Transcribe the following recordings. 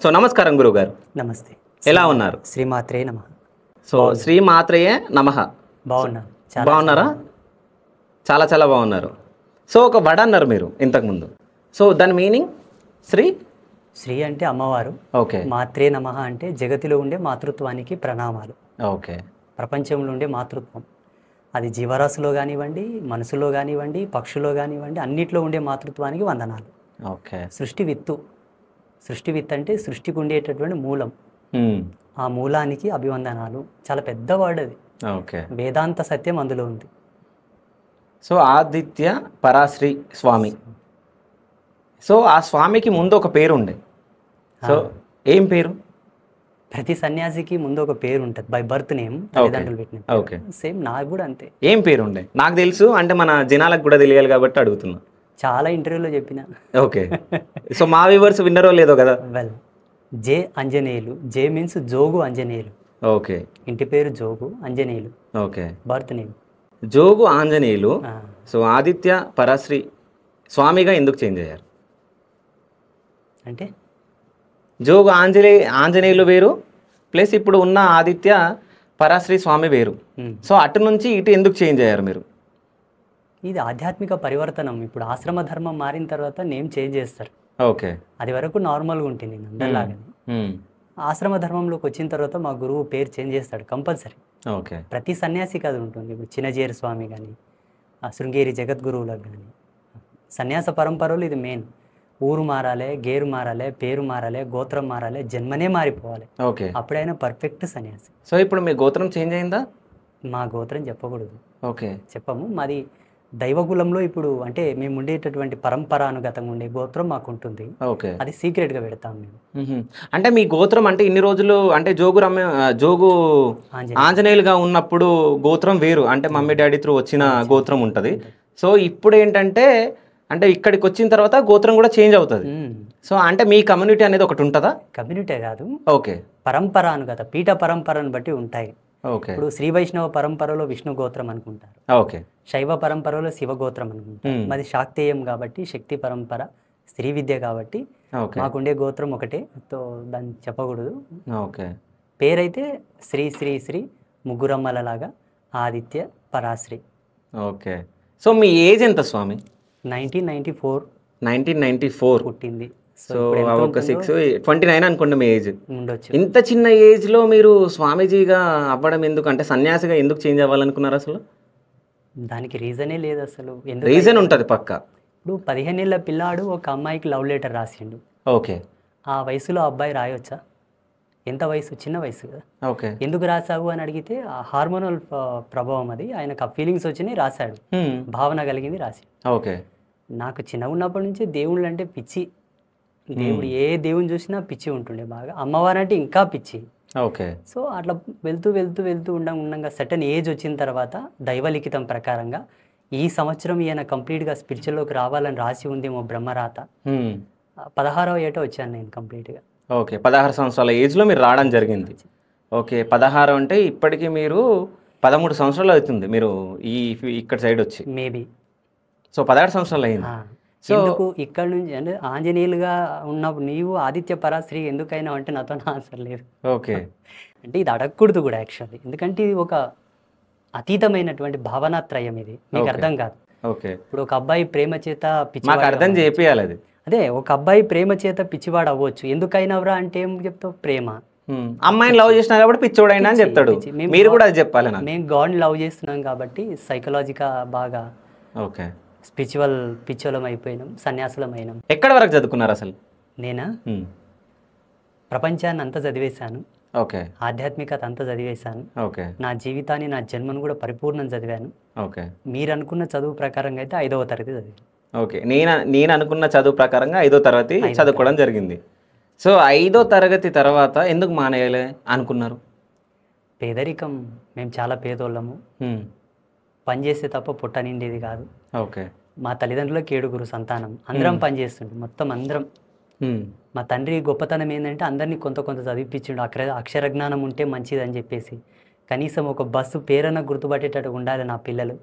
So నమస్కారం గురుగారు. నమస్తే. ఎలా ఉన్నారు? శ్రీమాత్రే నమః. సో శ్రీమాత్రేయే నమః. బాగున్నాను. బాగున్నారా? చాలా చాలా బాగున్నారు. సో ఒక వడ అన్నారు మీరు ఇంతకుముందు. సో దాని మీనింగ్ శ్రీ అంటే అమ్మవారు, ఓకే మాత్రే నమః అంటే జగతిలో ఉండే మాతృత్వానికి ప్రణామాలు. ఓకే ప్రపంచంలో ఉండే మాతృత్వం అది జీవరాశిలో కానివ్వండి, మనసులో కానివ్వండి, పక్షులో కానివ్వండి, అన్నిట్లో ఉండే మాతృత్వానికి వందనాలు. ఓకే సృష్టి విత్తు అంటే సృష్టికి ఉండేటటువంటి మూలం. ఆ మూలానికి అభివందనాలు. చాలా పెద్ద వర్డ్ అది. ఓకే వేదాంత సత్యం అందులో ఉంది. సో ఆదిత్య పరాశ్రీ స్వామి. సో ఆ స్వామికి ముందు ఒక పేరు ఉండే. సో ఏం పేరు? ప్రతి సన్యాసికి ముందు ఒక పేరు ఉంటుంది, బై బర్త్ నేమ్, తల్లిదండ్రులు పెట్టిన. ఓకే సేమ్ నాకు కూడా అంతే. ఏం పేరు ఉండే? నాకు తెలుసు, అంటే మన జనాలకు కూడా తెలియాలి కాబట్టి అడుగుతున్నా. చాలా ఇంటర్వ్యూలో చెప్పిన. ఓకే సో మా వ్యూవర్స్ విన్నరో లేదో కదా. Well, J Anjaneyulu. J means Jogu Anjaneyulu. Okay ఇంటి పేరు Jogu Anjaneyulu. Okay birth name Jogu Anjaneyulu. So Aditya Parashri స్వామిగా ఎందుకు చేంజ్ అయ్యారు? అంటే జోగు ఆంజనేయులు వేరు, ప్లస్ ఇప్పుడు ఉన్న ఆదిత్య పరాశ్రీ స్వామి వేరు. సో అటు నుంచి ఇటు ఎందుకు చేంజ్ అయ్యారు మీరు? ఇది ఆధ్యాత్మిక పరివర్తనం. ఇప్పుడు ఆశ్రమ ధర్మం మారిన తర్వాత నేమ్ చేంజ్ చేస్తారు. ఓకే అది వరకు నార్మల్గా ఉంటుంది, నేను అందరిలాగానే. ఆశ్రమ ధర్మంలోకి వచ్చిన తర్వాత మా గురువు పేరు చేంజ్ చేస్తాడు కంపల్సరీ. ఓకే ప్రతి సన్యాసికి అది ఉంటుంది. ఇప్పుడు చిన్నజేరు స్వామి కానీ, శృంగేరి జగద్గురువులకు కానీ, సన్యాస పరంపరలో ఇది మెయిన్. ఊరు మారాలి, గేరు మారాలి, పేరు మారాలి, గోత్రం మారాలి, జన్మనే మారిపోవాలి. ఓకే అప్పుడైనా పర్ఫెక్ట్ సన్యాసి. సో ఇప్పుడు మీ గోత్రం చేంజ్ అయిందా? మా గోత్రం చెప్పకూడదు, ఓకే చెప్పము. మాది దైవకులంలో ఇప్పుడు అంటే మేము ఉండేటటువంటి పరంపరానుగతంగా ఉండే గోత్రం మాకు ఉంటుంది. ఓకే అది సీక్రెట్గా పెడతాం మేము. అంటే మీ గోత్రం అంటే ఇన్ని రోజులు అంటే జోగు ఆంజనేయులుగా ఉన్నప్పుడు గోత్రం వేరు, అంటే మమ్మీ డాడీ త్రూ వచ్చిన గోత్రం ఉంటుంది. సో ఇప్పుడు ఏంటంటే అంటే ఇక్కడికి వచ్చిన తర్వాత గోత్రం కూడా చేంజ్ అవుతుంది. సో అంటే మీ కమ్యూనిటీ అనేది ఒకటి ఉంటుందా? కమ్యూనిటీ కాదు, ఓకే పరంపరానుగత పీఠ పరంపరను బట్టి ఉంటాయి. ఓకే ఇప్పుడు శ్రీ వైష్ణవ పరంపరలో విష్ణు గోత్రం అనుకుంటారు, ఓకే శైవ పరంపరలో శివ గోత్రం అనుకుంటారు. మాది శాక్తేయం కాబట్టి శక్తి పరంపర, స్త్రీ విద్య కాబట్టి మాకుండే గోత్రం ఒకటే. తో దాన్ని చెప్పకూడదు. ఓకే పేరైతే శ్రీ శ్రీ శ్రీ ముగ్గురమ్మలలాగా ఆదిత్య పరాశ్రీ. ఓకే సో మీ ఏజ్ ఎంత స్వామి? 1994 1994 పుట్టింది. సో ఒక 29 అనుకోండి మీ ఏజ్. ఉండొచ్చు. ఇంత చిన్న ఏజ్లో మీరు స్వామీజీగా అవ్వడం ఎందుకు, అంటే సన్యాసిగా ఎందుకు చేంజ్ అవ్వాలనుకున్నారు అసలు? దానికి రీజనే లేదు అసలు. రీజన్ ఉంటుంది పక్క. ఇప్పుడు 15 ఏళ్ళ పిల్లాడు ఒక అమ్మాయికి లవ్ లెటర్ రాసిండు. ఓకే ఆ వయసులో అబ్బాయి రాయొచ్చా? ఎంత వయసు? చిన్న వయసు కదా. ఓకే ఎందుకు రాసావు అని అడిగితే ఆ హార్మోనల్ ప్రభావం, అది ఆయనకు ఆ ఫీలింగ్స్ వచ్చినాయి, రాశాడు. భావన కలిగింది, రాసి. ఓకే నాకు చిన్నగా ఉన్నప్పటి నుంచి దేవుళ్ళు అంటే పిచ్చి. దేవుడు ఏ దేవుని చూసినా పిచ్చి ఉంటుండే బాగా. అమ్మవారు అంటే ఇంకా పిచ్చి. ఓకే సో అట్లా వెళ్తూ వెళ్తూ వెళ్తూ ఉండగా సర్టన్ ఏజ్ వచ్చిన తర్వాత దైవలిఖితం ప్రకారంగా ఈ సంవత్సరం ఈయన కంప్లీట్గా స్పిరిచువల్లోకి రావాలని రాసి ఉందేమో బ్రహ్మరాత. 16వ ఏట వచ్చాను నేను కంప్లీట్గా. ఓకే 16 సంవత్సరాల ఏజ్లో మీరు రావడం జరిగింది. ఓకే 16 అంటే ఇప్పటికీ మీరు 13 సంవత్సరాలు అవుతుంది మీరు ఇక్కడ సైడ్ వచ్చి. మేబీ సో 16 సంవత్సరాలు అయింది. ఎందుకు ఇక్కడ నుంచి అంటే ఆంజనేయులుగా ఉన్నప్పుడు నీవు ఆదిత్య పరాశ్రీ ఎందుకైనా అంటే నాతో ఆన్సర్ లేదు. ఓకే అంటే ఇది అడగకూడదు కూడా యాక్చువల్లీ, ఎందుకంటే ఇది ఒక అతీతమైనటువంటి భావనాత్రయం. ఇది మీకు అర్థం కాదు. ఓకే ఇప్పుడు ఒక అబ్బాయి ప్రేమ చేత మాకు అర్థం చేయాలి అది. అదే ఒక అబ్బాయి ప్రేమ చేత పిచ్చివాడు అవ్వచ్చు. ఎందుకైనావురా అంటే ఏం చెప్తావు? ప్రేమ. అమ్మాయిని లవ్ చేసినా కాబట్టి పిచ్చోడైనా అని చెప్తాడు. మీరు కూడా అది చెప్పాలి. మేము గాడ్ని లవ్ చేస్తున్నాం కాబట్టి సైకలాజికల్ బాగా ఓకే స్పిరిచువల్ పిచ్చోలం అయిపోయినాం, సన్యాసులం అయినాం. ఎక్కడ వరకు చదువుకున్నారు అసలు? నేనా ప్రపంచాన్ని అంతా చదివేశాను. ఓకే ఆధ్యాత్మికత అంతా చదివేశాను. ఓకే నా జీవితాన్ని, నా జన్మను కూడా పరిపూర్ణం చదివాను. ఓకే మీరు అనుకున్న చదువు ప్రకారంగా అయితే 5వ తరగతి చదివాను. ఓకే నేను అనుకున్న చదువు ప్రకారంగా 5వ తరగతి చదువుకోవడం జరిగింది. సో 5వ తరగతి తర్వాత ఎందుకు మానేయాలి అనుకున్నారు? పేదరికం. మేము చాలా పేదోళ్ళము. పనిచేస్తే తప్ప పొట్ట నిండేది కాదు. ఓకే మా తల్లిదండ్రులకు 7గురు సంతానం. అందరం పనిచేస్తుండే, మొత్తం అందరం. మా తండ్రి గొప్పతనం ఏంటంటే అందరినీ కొంత కొంత చదివిపించిండు. అక్షర జ్ఞానం ఉంటే మంచిదని చెప్పేసి. కనీసం ఒక బస్సు పేరన్న గుర్తుపట్టేటట్టు ఉండాలి నా పిల్లలు.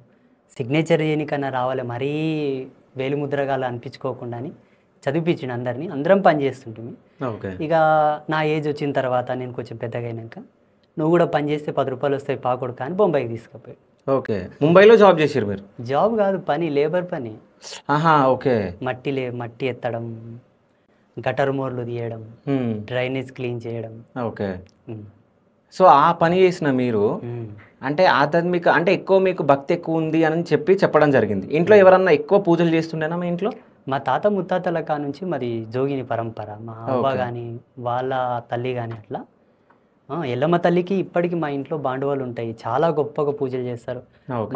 సిగ్నేచర్ చేయనికన్నా రావాలి, మరీ వేలిముద్రగాలు అనిపించుకోకుండా అని చదివిపించిండు అందరినీ, అందరం పని చేస్తుంటుంది. ఓకే. ఇక నా ఏజ్ వచ్చిన తర్వాత నేను కొంచెం పెద్దగా అయినాక నువ్వు కూడా పని చేస్తే 10 రూపాయలు వస్తాయి పాకొడుకు అని బొంబాయికి తీసుకుపోయాడు. ఓకే. ముంబైలో జాబ్ చేసారు మీరు? జాబ్ కాదు, పని, లేబర్ పని. ఆహా, ఓకే. మట్టి ఎత్తడం, గటర్ మోర్లు తీయడం, డ్రైనేజ్ క్లీన్ చేయడం. ఓకే. సో ఆ పని చేసిన మీరు అంటే ఆధ్యాత్మిక అంటే ఎక్కువ మీకు భక్తి ఎక్కువ ఉంది అని చెప్పడం జరిగింది. ఇంట్లో ఎవరన్నా ఎక్కువ పూజలు చేస్తుండేనా మీ ఇంట్లో? మా తాత ముత్తాతల కా నుంచి మరి జోగిని పరంపర, మా అవ్వ కానీ వాళ్ళ తల్లి కానీ అట్లా. ఎల్లమ్మ తల్లికి ఇప్పటికి మా ఇంట్లో బాండువాలు ఉంటాయి, చాలా గొప్పగా పూజలు చేస్తారు.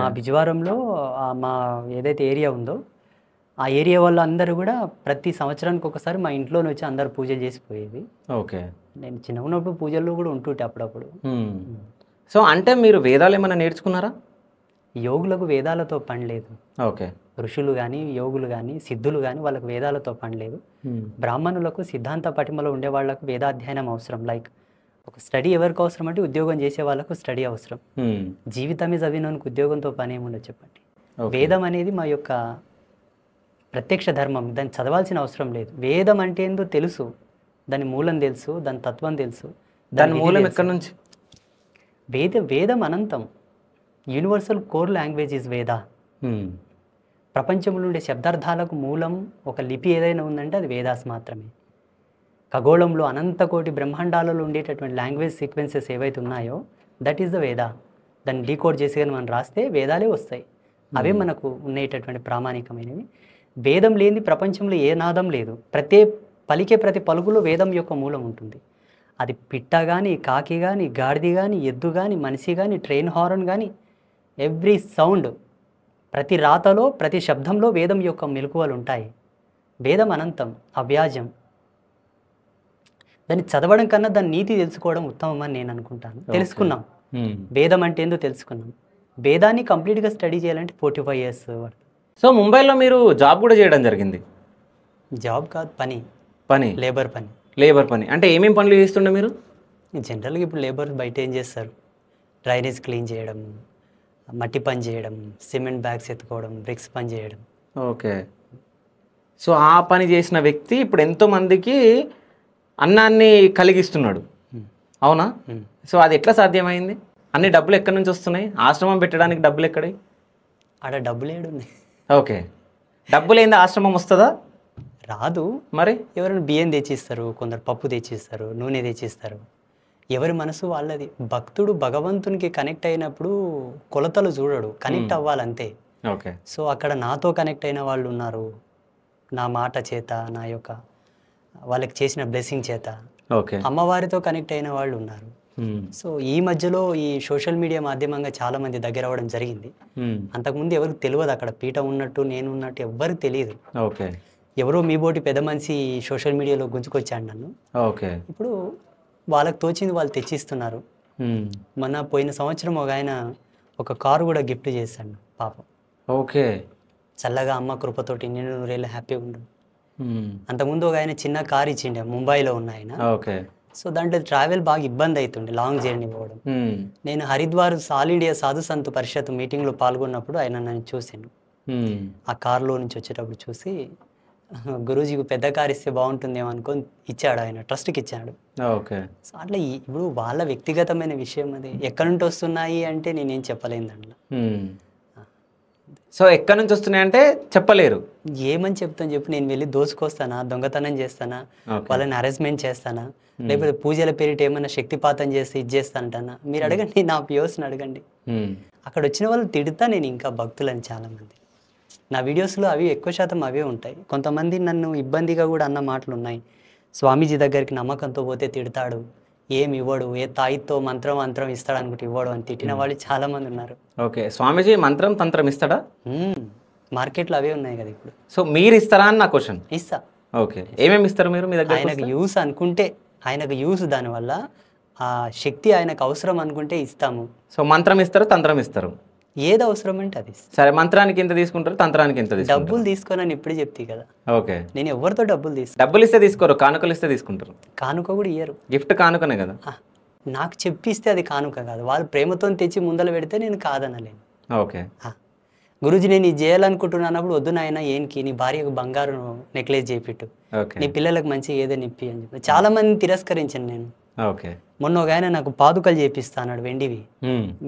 మా బిజవారంలో మా ఏదైతే ఏరియా ఉందో ఆ ఏరియా వాళ్ళు అందరూ కూడా ప్రతి సంవత్సరానికి ఒకసారి మా ఇంట్లోనే వచ్చి అందరు పూజలు చేసిపోయేది. ఓకే. నేను చిన్న ఉన్నప్పుడు పూజల్లో కూడా ఉంటుంటే అప్పుడప్పుడు. సో అంటే మీరు వేదాలు ఏమైనా నేర్చుకున్నారా? యోగులకు వేదాలతో పని లేదు. ఓకే. ఋషులు కానీ, యోగులు కానీ, సిద్ధులు కానీ వాళ్ళకు వేదాలతో పని లేదు. బ్రాహ్మణులకు సిద్ధాంత పటిమలో ఉండే వాళ్ళకు వేదాధ్యయనం అవసరం. లైక్ ఒక స్టడీ ఎవరికి అవసరం అంటే ఉద్యోగం చేసే వాళ్ళకు స్టడీ అవసరం. జీవితమే చదివినోనికి ఉద్యోగంతో పని ఏముండదు చెప్పండి. వేదం అనేది మా యొక్క ప్రత్యక్ష ధర్మం, దాన్ని చదవాల్సిన అవసరం లేదు. వేదం అంటే ఏందో తెలుసు, దాని మూలం తెలుసు, దాని తత్వం తెలుసు. దాని మూలం ఎక్కడి నుంచి? వేదం అనంతం. యూనివర్సల్ కోర్ లాంగ్వేజ్ ఇస్ వేద. ప్రపంచంలో ఉండే శబ్దార్థాలకు మూలం ఒక లిపి ఏదైనా ఉందంటే అది వేదాస్ మాత్రమే. ఖగోళంలో అనంత కోటి బ్రహ్మాండాలలో ఉండేటటువంటి లాంగ్వేజ్ సీక్వెన్సెస్ ఏవైతే ఉన్నాయో దట్ ఈస్ ద వేద. దాన్ని డీకోడ్ చేసి కానీ మనం రాస్తే వేదాలే వస్తాయి. అవే మనకు ఉండేటటువంటి ప్రామాణికమైనవి. వేదం లేని ప్రపంచంలో ఏ నాదం లేదు. ప్రతి పలుకులో వేదం యొక్క మూలం ఉంటుంది. అది పిట్ట కానీ, కాకి కానీ, గాడిది కానీ, ఎద్దు కానీ, మనిషి కానీ, ట్రైన్ హార్న్ కానీ, ఎవ్రీ సౌండ్, ప్రతి రాతలో, ప్రతి శబ్దంలో వేదం యొక్క మెలకువలు ఉంటాయి. వేదం అనంతం, అవ్యాజం. దాన్ని చదవడం కన్నా దాని నీతి తెలుసుకోవడం ఉత్తమం అని నేను అనుకుంటాను. తెలుసుకున్నాం వేదం అంటే ఏందో తెలుసుకున్నాం. వేదాన్ని కంప్లీట్గా స్టడీ చేయాలంటే 45 years పడుతుంది. సో ముంబైలో మీరు జాబ్ కూడా చేయడం జరిగింది? జాబ్ కాదు, పని. లేబర్ పని అంటే ఏమేమి పనులు చేస్తుండే మీరు? జనరల్గా ఇప్పుడు లేబర్ బయట ఏం చేస్తారు? డ్రైనేజ్ క్లీన్ చేయడం, మట్టి పని చేయడం, సిమెంట్ బ్యాగ్స్ ఎత్తుకోవడం, బ్రిక్స్ పని చేయడం. ఓకే. సో ఆ పని చేసిన వ్యక్తి ఇప్పుడు ఎంతోమందికి అన్నాన్ని కలిగిస్తున్నాడు, అవునా? సో అది ఎట్లా సాధ్యమైంది? అన్ని డబ్బులు ఎక్కడి నుంచి వస్తున్నాయి? ఆశ్రమం పెట్టడానికి డబ్బులు ఎక్కడి? ఆడ డబ్బులు ఏడున్నాయి. ఓకే. డబ్బులు ఏంది ఆశ్రమం వస్తుందా? రాదు. మరి ఎవరైనా బియ్యం తెచ్చిస్తారు, కొందరు పప్పు తెచ్చిస్తారు, నూనె తెచ్చిస్తారు. ఎవరి మనసు వాళ్ళది. భక్తుడు భగవంతునికి కనెక్ట్ అయినప్పుడు కొలతలు చూడడు, కనెక్ట్ అవ్వాలంతే. ఓకే. సో అక్కడ నాతో కనెక్ట్ అయిన వాళ్ళు ఉన్నారు, నా మాట చేత, నా యొక్క వాళ్ళకి చేసిన బ్లెస్సింగ్ చేత. ఓకే. అమ్మవారితో కనెక్ట్ అయిన వాళ్ళు ఉన్నారు. సో ఈ మధ్యలో ఈ సోషల్ మీడియా మాధ్యమంగా చాలా మంది దగ్గర అవ్వడం జరిగింది. అంతకుముందు ఎవరికి తెలియదు, అక్కడ పీఠ ఉన్నట్టు నేను ఉన్నట్టు ఎవరికి తెలియదు. ఓకే. ఎవరో మీ బోటి పెద్ద మనిషి సోషల్ మీడియాలో గుంజుకొచ్చాడు నన్ను. ఓకే. ఇప్పుడు వాళ్ళకి తోచింది వాళ్ళు తెచ్చిస్తున్నారు. మొన్న పోయిన సంవత్సరం ఒక ఆయన ఒక కారు కూడా గిఫ్ట్ చేశాడు పాపం. ఓకే. చల్లగా అమ్మ కృపతోటి నేను 100 హ్యాపీగా ఉండు. అంతకుముందు ఒక ఆయన చిన్న కారు ఇచ్చిండే, ముంబైలో ఉన్న ఆయన. ఓకే. సో దాంట్లో ట్రావెల్ బాగా ఇబ్బంది అవుతుండే, లాంగ్ జర్నీ పోవడం. నేను హరిద్వార్ ఆల్ ఇండియా సాధు సంత్ పరిషత్ మీటింగ్లో పాల్గొన్నప్పుడు ఆయన నన్ను చూసాను. ఆ కారులో నుంచి వచ్చేటప్పుడు చూసి గురూజీకి పెద్ద కారు ఇస్తే బాగుంటుందేమో అనుకొని ఇచ్చాడు, ఆయన ట్రస్ట్కి ఇచ్చాడు. ఓకే. సో అట్లా ఇప్పుడు వాళ్ళ వ్యక్తిగతమైన విషయం అది. ఎక్కడి నుంచి వస్తున్నాయి అంటే నేనేం చెప్పలేను దాంట్లో. సో ఎక్కడి నుంచి వస్తున్నాయంటే చెప్పలేరు. ఏమని చెప్తాను చెప్పి? నేను వెళ్ళి దోసుకొస్తానా, దొంగతనం చేస్తానా, వాళ్ళని అరేంజ్మెంట్ చేస్తానా, లేకపోతే పూజల పేరిట ఏమైనా శక్తిపాతం చేసి ఇది చేస్తానంటానా? మీరు అడగండి, నా వ్యూస్ని అడగండి. అక్కడ వచ్చిన వాళ్ళు తిడతా నేను ఇంకా భక్తులని చాలామంది. నా వీడియోస్లో అవి ఎక్కువ శాతం అవే ఉంటాయి. కొంతమంది నన్ను ఇబ్బందిగా కూడా అన్న మాటలు ఉన్నాయి. స్వామీజీ దగ్గరికి నమ్మకంతో పోతే తిడతాడు, ఏమి ఇవ్వడు, ఏ తాయితో మంత్రం ఇస్తాడు అనుకుంటే ఇవ్వడు అని తిట్టిన వాళ్ళు చాలా మంది ఉన్నారు. ఓకే. స్వామీజీ మంత్రం తంత్రం ఇస్తాడా? మార్కెట్లో అవే ఉన్నాయి కదా ఇప్పుడు. సో మీరు ఇస్తారా అని నా క్వశ్చన్. ఇస్తా. ఓకే. ఏమేమి ఇస్తారు మీరు మీ దగ్గర? ఆయనకు యూస్ అనుకుంటే, ఆయనకు యూస్, దానివల్ల ఆ శక్తి ఆయనకు అవసరం అనుకుంటే ఇస్తాము. సో మంత్రం ఇస్తారు, తంత్రం ఇస్తారు, ఏది అవసరం అంటే అది. సరే, మంత్రానికి ఎంత తీసుకుంటారు, తంత్రానికి ఎంత తీసుకుంటారు? డబ్బులు తీసుకోనని ఇప్పుడే చెప్తే కదా. ఓకే. నేను ఎవరితో డబ్బులు డబ్బులు ఇస్తే తీసుకోరు, కానుకలు ఇస్తే తీసుకుంటారు. కానుక కూడా ఇయ్యరు. గిఫ్ట్ కానుకనే కదా. నాకు చెప్పిస్తే అది కానుక కాదు, వాళ్ళు ప్రేమతో తెచ్చి ముందర పెడితే నేను కాదనలేను. ఓకే. గురూజీ నేను ఇది చేయాలనుకుంటున్నప్పుడు వద్దు నాయన ఏంకి నీ భార్యకు బంగారు నెక్లెస్ చేపిట్టు, ఓకే నీ పిల్లలకు మంచి ఏదో నిప్పి అని చెప్పి చాలా మంది తిరస్కరించాను నేను. ఓకే మొన్న ఒక ఆయన నాకు పాదుకలు చేపిస్తా అన్నాడు వెండివి,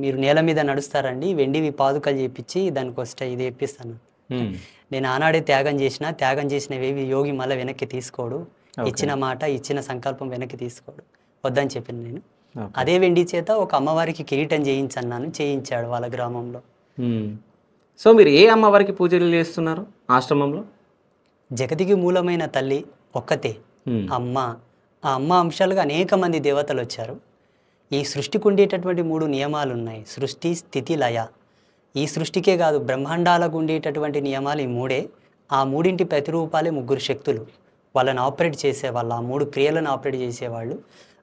మీరు నేల మీద నడుస్తారండి వెండివి పాదుకలు చేపించి దానికి వస్తాయి ఇది చేపిస్తాను. నేను ఆనాడే త్యాగం చేసినవేవి యోగి మళ్ళీ వెనక్కి తీసుకోడు, ఇచ్చిన మాట ఇచ్చిన సంకల్పం వెనక్కి తీసుకోడు, వద్దని చెప్పాను నేను. అదే వెండి చేత ఒక అమ్మవారికి కిరీటం చేయించన్నాను, చేయించాడు వాళ్ళ గ్రామంలో. సో మీరు ఏ అమ్మవారికి పూజలు చేస్తున్నారు ఆశ్రమంలో? జగతికి మూలమైన తల్లి ఒక్కతే అమ్మ. ఆ అమ్మ అంశాలుగా అనేక మంది దేవతలు వచ్చారు. ఈ సృష్టికి ఉండేటటువంటి 3 నియమాలు ఉన్నాయి, సృష్టి స్థితి లయ. ఈ సృష్టికే కాదు బ్రహ్మాండాలకు ఉండేటటువంటి నియమాలు ఈ 3. ఆ 3 ప్రతిరూపాలే 3 శక్తులు. వాళ్ళని ఆపరేట్ చేసేవాళ్ళు, ఆ 3 క్రియలను ఆపరేట్ చేసేవాళ్ళు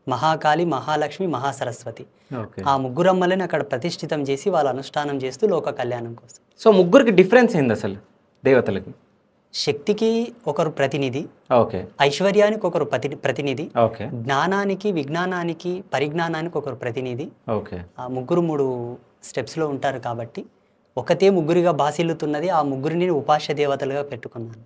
మహాకాళి, మహాలక్ష్మి, మహాసరస్వతి. ఆ 3 అమ్మలని అక్కడ ప్రతిష్ఠితం చేసి వాళ్ళ అనుష్ఠానం చేస్తూ లోక కళ్యాణం కోసం. సో ముగ్గురికి డిఫరెన్స్ ఏంది అసలు దేవతలకి? శక్తికి ఒకరు ప్రతినిధి, ఓకే, ఐశ్వర్యానికి ఒకరు ప్రతినిధి, ఓకే, జ్ఞానానికి విజ్ఞానానికి పరిజ్ఞానానికి ఒకరు ప్రతినిధి. ఓకే. ఆ 3 స్టెప్స్లో ఉంటారు కాబట్టి ఒకతే 3గా బాసిల్లుతున్నది. ఆ 3ని ఉపాస్య దేవతలుగా పెట్టుకున్నాను.